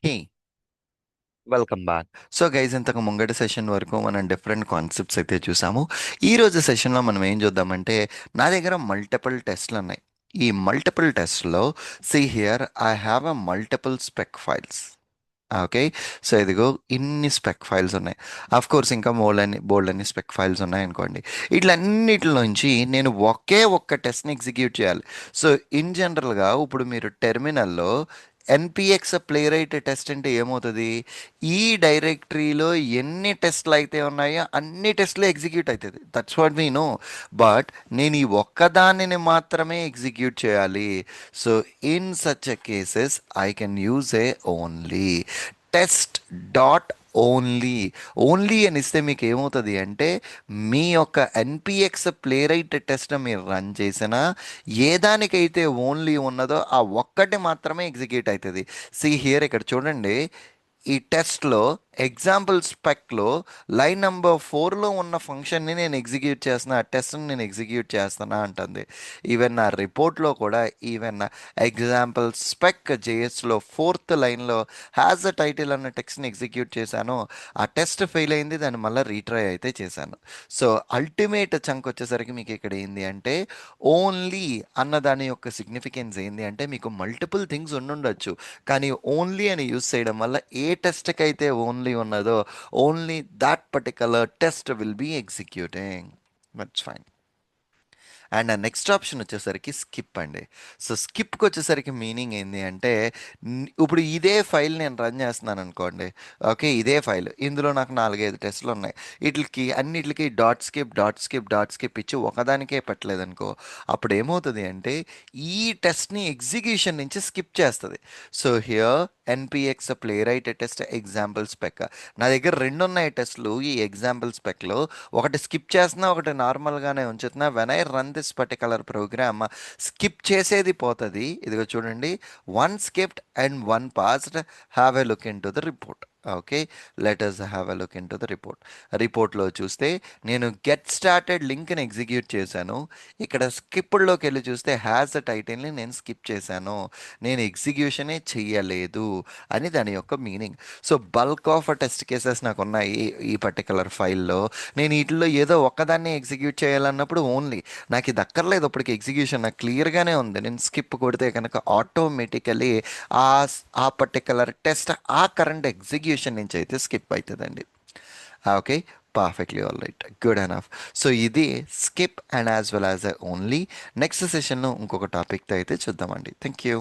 హే, welcome back. So guys, ఇంతకు ముంగటి session వరకు మనం డిఫరెంట్ కాన్సెప్ట్స్ అయితే చూసాము. ఈ రోజు సెషన్లో మనం ఏం చూద్దామంటే, నా దగ్గర మల్టిపుల్ టెస్ట్లు ఉన్నాయి. ఈ మల్టిపుల్ టెస్ట్లో see here I have a multiple spec files. Okay. So ఇదిగో ఇన్ని స్పెక్ ఫైల్స్ ఉన్నాయి. అఫ్ కోర్స్ ఇంకా బోల్డ్ అని స్పెక్ ఫైల్స్ ఉన్నాయి అనుకోండి. ఇట్లన్నిటిలోంచి నేను ఒకే ఒక్క టెస్ట్ని ఎగ్జిక్యూట్ చేయాలి. సో ఇన్ జనరల్గా ఇప్పుడు మీరు టెర్మినల్లో ఎన్పిఎక్స్ ప్లే రైట్ టెస్ట్ అంటే ఏమవుతుంది? ఈ డైరెక్టరీలో ఎన్ని టెస్ట్లు అయితే ఉన్నాయో అన్ని టెస్ట్లు ఎగ్జిక్యూట్ అవుతుంది. That's what we know. But నేను ఈ ఒక్కదానిని మాత్రమే ఎగ్జిక్యూట్ చేయాలి. So in such a cases I can use a only test dot only. Only అని ఇస్తే మీకు ఏమవుతుంది అంటే, మీ యొక్క ఎన్పిఎక్స్ ప్లే రైట్ టెస్ట్ మీరు రన్ చేసినా ఏ దానికైతే ఓన్లీ ఉన్నదో ఆ ఒక్కటి మాత్రమే ఎగ్జిక్యూట్ అవుతుంది. సి హియర్ ఇక్కడ చూడండి. ఈ టెస్ట్లో ఎగ్జాంపుల్ స్పెక్లో లైన్ నెంబర్ 4లో ఉన్న ఫంక్షన్ని నేను ఎగ్జిక్యూట్ చేస్తున్నా, ఆ టెస్ట్ని నేను ఎగ్జిక్యూట్ చేస్తున్నా అంటుంది. ఈవెన్ నా రిపోర్ట్లో కూడా ఈవెన్ ఎగ్జాంపుల్ స్పెక్ జేఎస్లో 4th లైన్లో హ్యాజ్ అ టైటిల్ అన్న టెక్స్ట్ని ఎగ్జిక్యూట్ చేశాను. ఆ టెస్ట్ ఫెయిల్ అయింది, దాన్ని మళ్ళీ రీట్రై అయితే చేశాను. సో అల్టిమేట్ చంక్ వచ్చేసరికి మీకు ఇక్కడ ఏంది అంటే, ఓన్లీ అన్న దాని యొక్క సిగ్నిఫికెన్స్ ఏంది అంటే, మీకు మల్టిపుల్ థింగ్స్ ఉండుండొచ్చు, కానీ ఓన్లీ అని యూస్ చేయడం వల్ల ఏ టెస్ట్కి అయితే ఓన్లీ ఉన్నదో only that particular test will be executing. That's fine. And ఆ నెక్స్ట్ ఆప్షన్ వచ్చేసరికి స్కిప్ అండి. సో స్కిప్కి వచ్చేసరికి మీనింగ్ ఏంది అంటే, ఇప్పుడు ఇదే ఫైల్ నేను రన్ చేస్తున్నాను అనుకోండి. ఓకే, ఇదే ఫైల్, ఇందులో నాకు 4-5 టెస్ట్లు ఉన్నాయి. వీటికి అన్నిటికి dot skip dot skip dot skip ఇచ్చి ఒకదానికే పెట్టలేదనుకో, అప్పుడు ఏమవుతుంది అంటే ఈ టెస్ట్ని ఎగ్జిక్యూషన్ నుంచి స్కిప్ చేస్తుంది. So here NPX play right test example spec, నా దగ్గర రెండు ఉన్నాయి టెస్ట్లు. ఈ ఎగ్జాంపుల్ స్పెక్లో ఒకటి స్కిప్ చేస్తున్నా, ఒకటి నార్మల్గానే ఉంచుతున్నా. When I run this particular program, skip చేసేది పోతుంది. ఇదిగో చూడండి, one skipped and one passed. Have a look into the report. Okay, let us have a look into the report. రిపోర్ట్లో చూస్తే నేను గెట్ స్టార్టెడ్ లింక్ని execute చేశాను. ఇక్కడ స్కిప్డ్లోకి వెళ్ళి చూస్తే హ్యాస్ ద టైటిల్ని నేను స్కిప్ చేశాను, నేను ఎగ్జిక్యూషనే చెయ్యలేదు అని దాని యొక్క meaning. So bulk of test cases నాకు ఉన్నాయి ఈ పర్టికులర్ ఫైల్లో. నేను వీటిలో ఏదో ఒక్కదాన్ని ఎగ్జిక్యూట్ చేయాలన్నప్పుడు ఓన్లీ, నాకు ఇది అక్కర్లేదు, అప్పటికి ఎగ్జిక్యూషన్ నాకు క్లియర్గానే ఉంది. నేను స్కిప్ కొడితే కనుక ఆటోమేటికలీ ఆ ఆ పర్టికులర్ టెస్ట్ ఆ కరెంట్ ఎగ్జిక్యూషన్ నుంచి అయితే స్కిప్ అవుతుందండి. Okay, perfectly all right, good enough. So ఇది skip and as well as only. Next సెషన్లో ఇంకొక టాపిక్తో అయితే చూద్దామండి. Thank you.